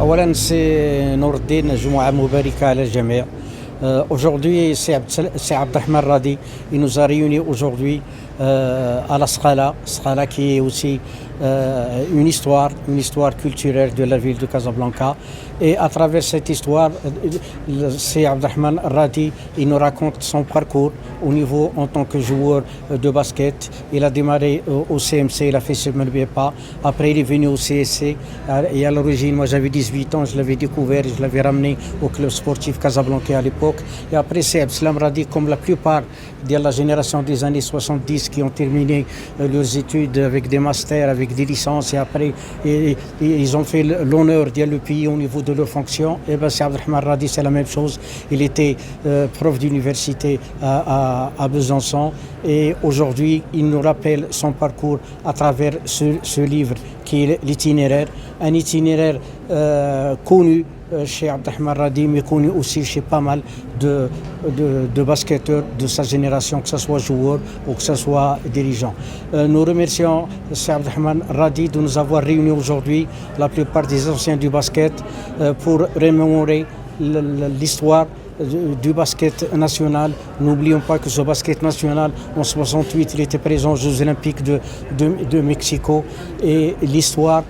أولا سي نور الدين جمعة مباركة على الجميع. Aujourd'hui, c'est Abdelrahman Radi. Il nous a réunis aujourd'hui à la Scala qui est aussi une histoire culturelle de la ville de Casablanca. Et à travers cette histoire, c'est Abdelrahman Radi, il nous raconte son parcours au niveau en tant que joueur de basket. Il a démarré au CMC, il a fait ce pas. Après, il est venu au CSC. Et à l'origine, moi j'avais 18 ans, je l'avais découvert, je l'avais ramené au club sportif Casablanca à l'époque. Et après, c'est Abdelrahman Radi, comme la plupart de la génération des années 70 qui ont terminé leurs études avec des masters, avec des licences. Et après, ils ont fait l'honneur d'y aller le pays au niveau de leurs fonctions. Et bien, c'est Abdelrahman Radi, c'est la même chose. Il était prof d'université à Besançon. Et aujourd'hui, il nous rappelle son parcours à travers ce livre qui est l'itinéraire. Un itinéraire connu chez Abdelrahman Radi, mais connu aussi chez pas mal de basketteurs de sa génération, que ce soit joueurs ou que ce soit dirigeants. Nous remercions Abdelrahman Radi de nous avoir réunis aujourd'hui, la plupart des anciens du basket, pour remémorer l'histoire du basket national. N'oublions pas que ce basket national, en 68, il était présent aux Jeux Olympiques de Mexico, et l'histoire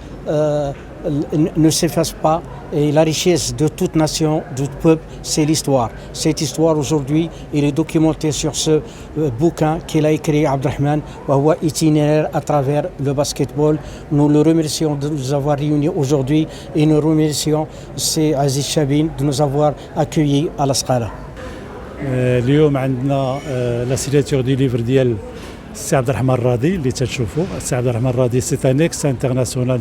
ne s'efface pas. Et la richesse de toute nation, de tout peuple, c'est l'histoire. Cette histoire aujourd'hui, elle est documentée sur ce bouquin qu'il a écrit, Abdelrahman, itinéraire à travers le basketball. Nous le remercions de nous avoir réunis aujourd'hui et nous remercions Aziz Chabine de nous avoir accueillis à la Scala. اليوم عندنا لا سيناتور دي ليفر ديال السي عبد الرحمن الرادي اللي تتشوفوا. السي عبد الرحمن الرادي سي ان اكس انترناسيونال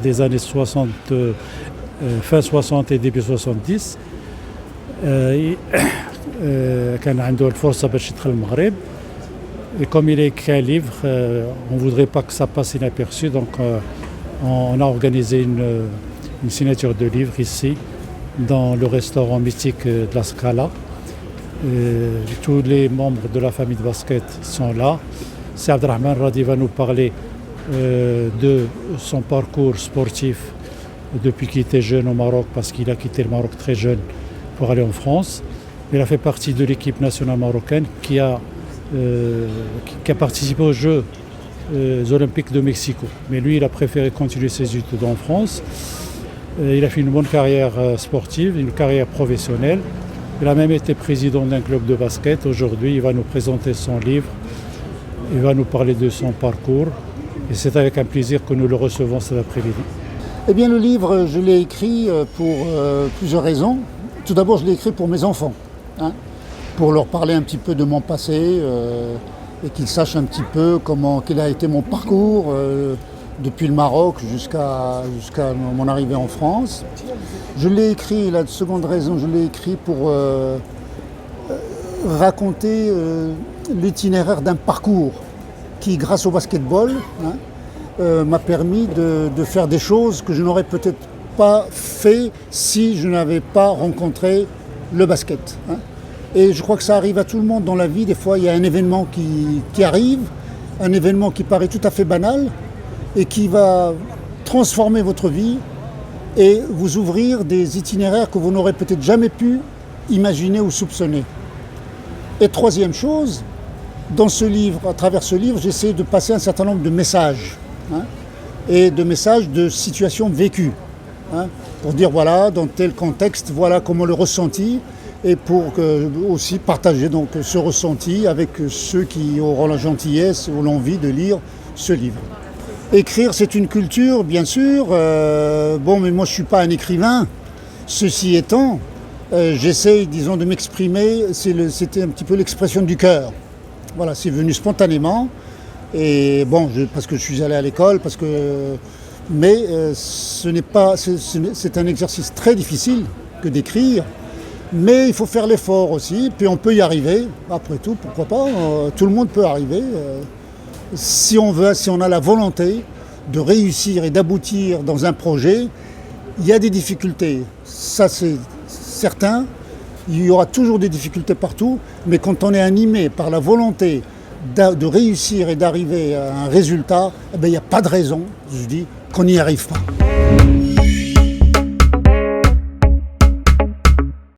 des années 60 fin 60 et début 70. كان عنده الفرصة باش يدخل المغرب. Et comme il a écrit un livre, on ne voudrait pas que ça passe inaperçu, donc on a organisé une signature de livre ici, dans le restaurant mythique de la Scala. Tous les membres de la famille de basket sont là. C'est Abdelrahman Radi va nous parler de son parcours sportif depuis qu'il était jeune au Maroc, parce qu'il a quitté le Maroc très jeune pour aller en France. Il a fait partie de l'équipe nationale marocaine qui a participé aux Jeux Olympiques de Mexico. Mais lui, il a préféré continuer ses études en France. Il a fait une bonne carrière sportive, une carrière professionnelle. Il a même été président d'un club de basket. Aujourd'hui, il va nous présenter son livre. Il va nous parler de son parcours. Et c'est avec un plaisir que nous le recevons cet après-midi. Eh bien, le livre, je l'ai écrit pour plusieurs raisons. Tout d'abord, je l'ai écrit pour mes enfants, pour leur parler un petit peu de mon passé et qu'ils sachent un petit peu quel a été mon parcours depuis le Maroc jusqu'à mon arrivée en France. Je l'ai écrit, la seconde raison, je l'ai écrit pour raconter l'itinéraire d'un parcours qui, grâce au basketball, m'a permis de faire des choses que je n'aurais peut-être pas fait si je n'avais pas rencontré le basket. Et je crois que ça arrive à tout le monde dans la vie. Des fois, il y a un événement qui arrive, un événement qui paraît tout à fait banal et qui va transformer votre vie et vous ouvrir des itinéraires que vous n'aurez peut-être jamais pu imaginer ou soupçonner. Et troisième chose, dans ce livre, à travers ce livre, j'essaie de passer un certain nombre de messages, et de messages de situations vécues, pour dire voilà, dans tel contexte, voilà comment le ressenti, et pour aussi partager donc ce ressenti avec ceux qui auront la gentillesse ou l'envie de lire ce livre. Écrire, c'est une culture, bien sûr. Mais moi, je ne suis pas un écrivain. Ceci étant, j'essaye, disons, de m'exprimer. C'était un petit peu l'expression du cœur. Voilà, c'est venu spontanément. Et parce que je suis allé à l'école, mais c'est un exercice très difficile que d'écrire. Mais il faut faire l'effort aussi. Puis on peut y arriver. Après tout, pourquoi pas. Tout le monde peut arriver. Si on a la volonté de réussir et d'aboutir dans un projet, il y a des difficultés. Ça, c'est certain. Il y aura toujours des difficultés partout. Mais quand on est animé par la volonté de réussir et d'arriver à un résultat, il n'y a pas de raison, je dis, qu'on n'y arrive pas.